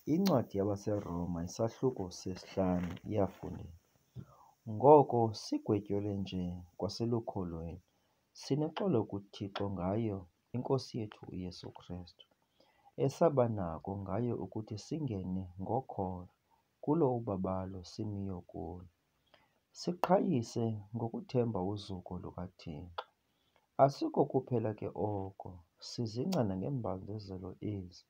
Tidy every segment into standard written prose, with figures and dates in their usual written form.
Incwadi yabaseRoma isahluko sesi-5 iyafundisa, ngoko sigwetyelwe nje kwaselukholweni, sinexolo kuThixo ngayo iNkosi yethu uYesu Kristu, esabanako ngayo ukuthi singene ngokholo kulo ubabalo simiyo kulo, siqhayise ngokuthemba uzuko lukaThixo. Asikokuphela ke oko, sizingca nangeembandezelo ezi,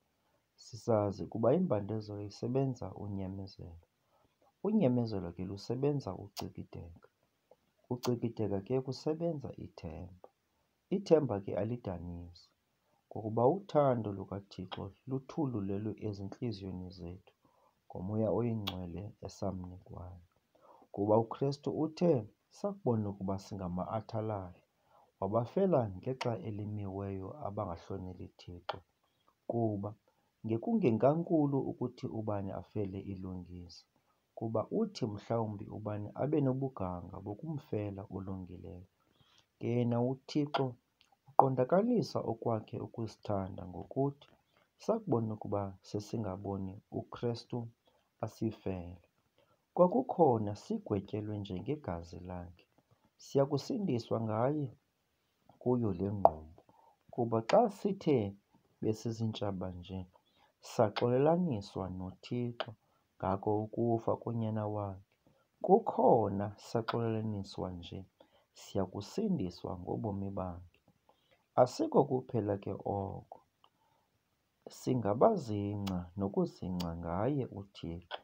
sisazi ukuba imbandezelo isebenza unyamezelo, unyamezelo ke lusebenza ucikideka, ucikideka ke kusebenza ithemba, ithemba ke alidanisi, ngokuba uthando lukaThixo luthululelwe ezintliziyweni zethu ngoMoya Oyingcwele esamnikwayo. Kuba uKristu uthe sakubona ukuba singama-athalaya, wabafela ngexa elimiweyo abangahloneli Thixo, kuba ngekungenkankulu ukuthi ubani afele ilungisa, kuba uthi mhlawumbi ubani abe nobuganga bokumfela olungileyo. Yena uThixo uqondakalisa okwakhe ukuzithanda ngokuthi sakubona ukuba sesingaboni uKristu asifele. Kwakukhona sigwetyelwe nje ngegazi lakhe, siya kusindiswa ngaye kuyo le ngqumbo, kuba xa sithe besiziintshaba nje, saxolelaniswa noThixo ngako ukufa konyana wakhe, kukhona saxolelaniswa nje, siya kusindiswa ngobomi bakhe. Asikokuphela ke oko, singabazingca nokuzingca ngaye uThixo,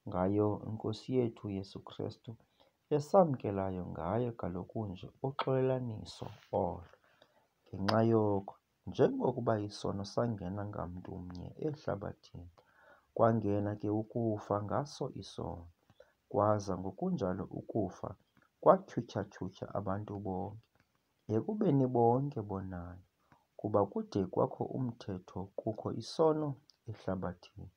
ngayo iNkosi yethu uYesu Kristu, esamkelayo ngaye kaloku nje uxolelaniso olo. Ngenxa yoko, njengokuba isono sangena ngamntu mnye ehlabathini, kwangena ke ukufa ngaso isono, kwaza ngokunjalo ukufa kwatyhutyha abantu bonke, ekubeni bonke bonayo, kuba kude kwakho umthetho kukho isono ehlabathini,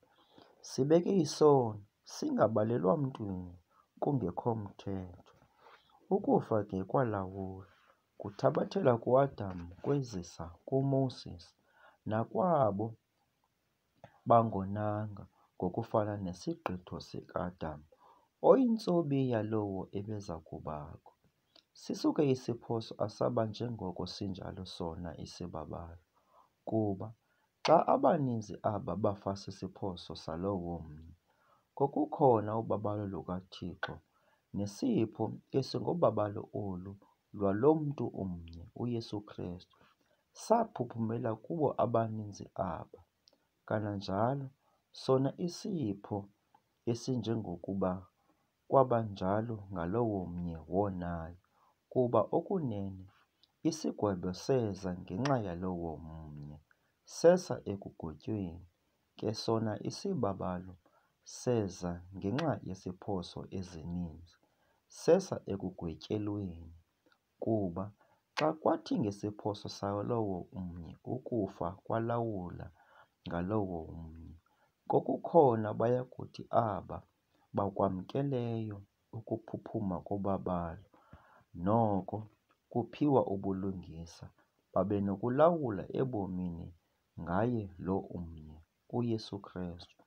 sibe ke isono singabalelwa mntwini kungekho mthetho. Ukufa ke kwalawula, kuthabathela kuAdam kwezisa kuMoses nakwabo bangonanga, ngokufana nesiqitho sikaAdam, oyintsobi yalowo ebeza kubakho. Sisuke isiphoso asaba njengoko sinjalo sona isibabalo, kuba xa abaninzi aba bafa sisiphoso salowo mnye, kwakukhona ubabalo lukaThixo nesipho esingobabalo olu lwalo mntu umnye, uYesu Kristu, saphuphumela kubo abaninzi aba. Kananjalo sona isipho esinjengokuba kwabanjalo ngalowo mnye wonayo, kuba okunene isigwebo seza ngenxa yalowo mnye, sesa ekugotyweni, ke sona isibabalo seza ngenxa yesiphoso ezininzi, sesa ekugwetyelweni. Kuba xa kwathi ngesiphoso salowo mnye ukufa kwalawula ngalowo mnye, kwakukhona bayakuthi aba bakwamkeleyo ukuphuphuma kobabalo, noko kuphiwa ubulungisa, babe nokulawula ebomini ngaye lo umnye, uYesu Kristu.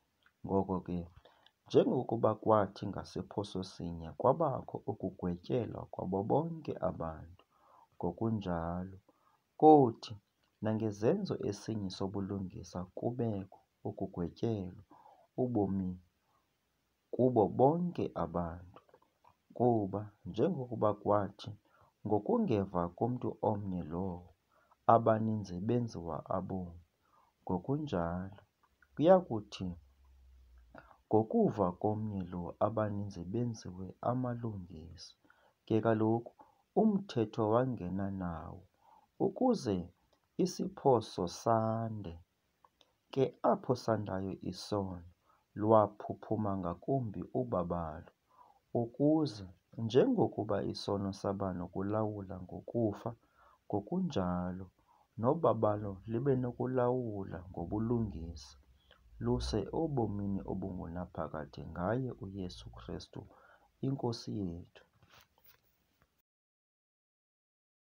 Ngoko ke, njengokuba kwathi ngasiphoso sinye kwabakho ukugwetyelwa kwabo bonke abantu, ngokunjalo kothi nangezenzo esinye sobulungisa kubekho ukugwetyelwa ubomi kubo bonke abantu. Kuba njengokuba kwathi ngokungeva komntu omnye lowo, abaninzi benziwa aboni, ngokunjalo kuyakuthi ngokuva komnye lo abaninzi benziwe amalungisa. Ke kaloku umthetho wangena nawo ukuze isiphoso sande, ke apho sandayo isono, lwaphuphuma ngakumbi ubabalo, ukuze njengokuba isono saba nokulawula ngokufa, ngokunjalo nobabalo libe nokulawula ngobulungisa, luse ebomini obungunaphakade ngaye uYesu Kristu, iNkosi yethu.